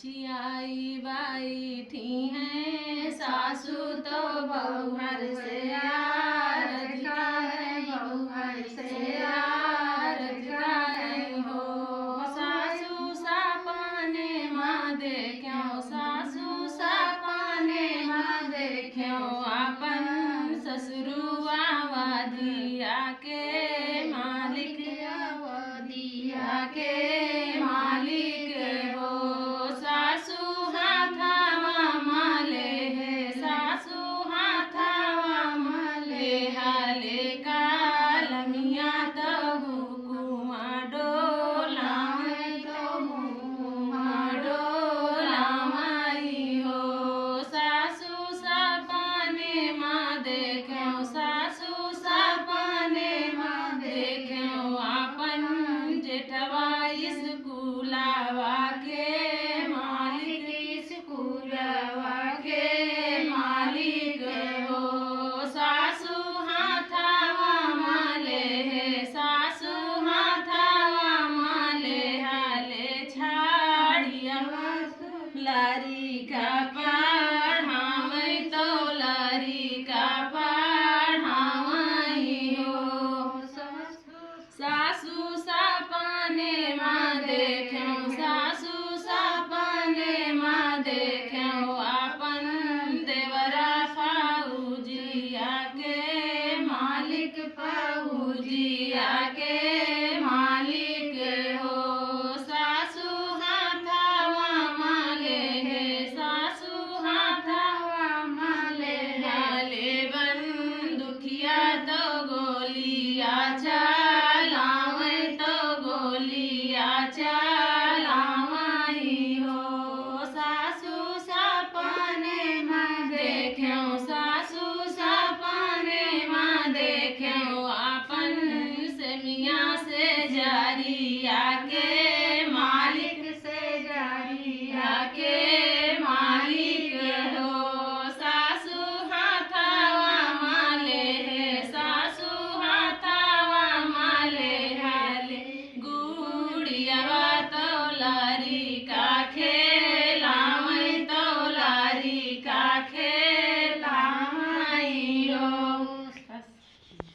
चियाई बाई थी हैं सासू तो बहुहर से आरज गाए बहुहर से आरज गाए हो। सासू सापाने माँ देख्यो सासू सापाने माँ देख्यो आपन ससुरुआ वादिया के मालिक दिया के मालिक हो। सासू हाथावा माले है सासू हाथावा माले हाले कालमिया तहु कुमा डोला तो मुमा डोला माई हो। सासू सपने माँ देख्यो सासू सपने माँ देख्यो आपन जेठवा स्कूलवा के मालिक स्कूलवा के मालिक हो। सासू हाथावा माले है सासू हाथावा माले हाले छाड़िया लारी का